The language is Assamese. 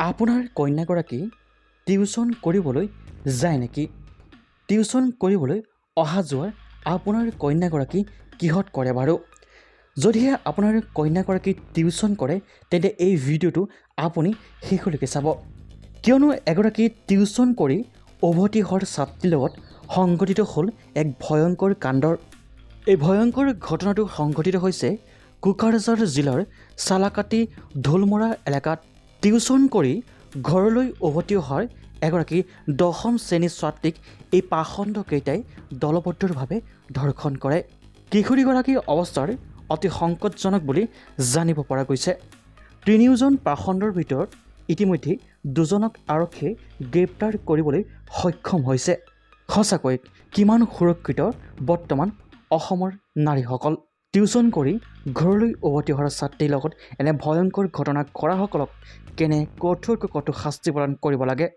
আপোনাৰ কন্যাগৰাকী টিউচন কৰিবলৈ যায় নেকি? টিউচন কৰিবলৈ অহা যোৱা আপোনাৰ কন্যাগৰাকী কিহত কৰে বাৰু? যদিহে আপোনাৰ কন্যাগৰাকী টিউচন কৰে তেন্তে এই ভিডিঅ'টো আপুনি শেষলৈকে চাব, কিয়নো এগৰাকী টিউচন কৰি উভতি অহাৰ ছাত্ৰীৰ লগত সংঘটিত হ'ল এক ভয়ংকৰ কাণ্ডৰ। এই ভয়ংকৰ ঘটনাটো সংঘটিত হৈছে কোকৰাঝাৰ জিলাৰ চালাকাটি ঢোলমৰা এলেকাত। টিউচন কৰি ঘৰলৈ উভতি অহাৰ এগৰাকী 10ম শ্ৰেণীৰ ছাত্ৰীক এই পাষণ্ডকেইটাই দলবদ্ধভাৱে ধৰ্ষণ কৰে। কিশোৰীগৰাকীৰ অৱস্থাৰ অতি সংকটজনক বুলি জানিব পৰা গৈছে। 3জন পাষণ্ডৰ ভিতৰত ইতিমধ্যে 2জনক আৰক্ষীয়ে গ্ৰেপ্তাৰ কৰিবলৈ সক্ষম হৈছে। সঁচাকৈ কিমান সুৰক্ষিত বৰ্তমান অসমৰ নাৰীসকল? টিউচন কৰি ঘৰলৈ উভতি অহাৰ ছাত্ৰীৰ লগত এনে ভয়ংকৰ ঘটনা কৰাসকলক কেনে কঠোৰকৈ শাস্তি প্ৰদান কৰিব লাগে।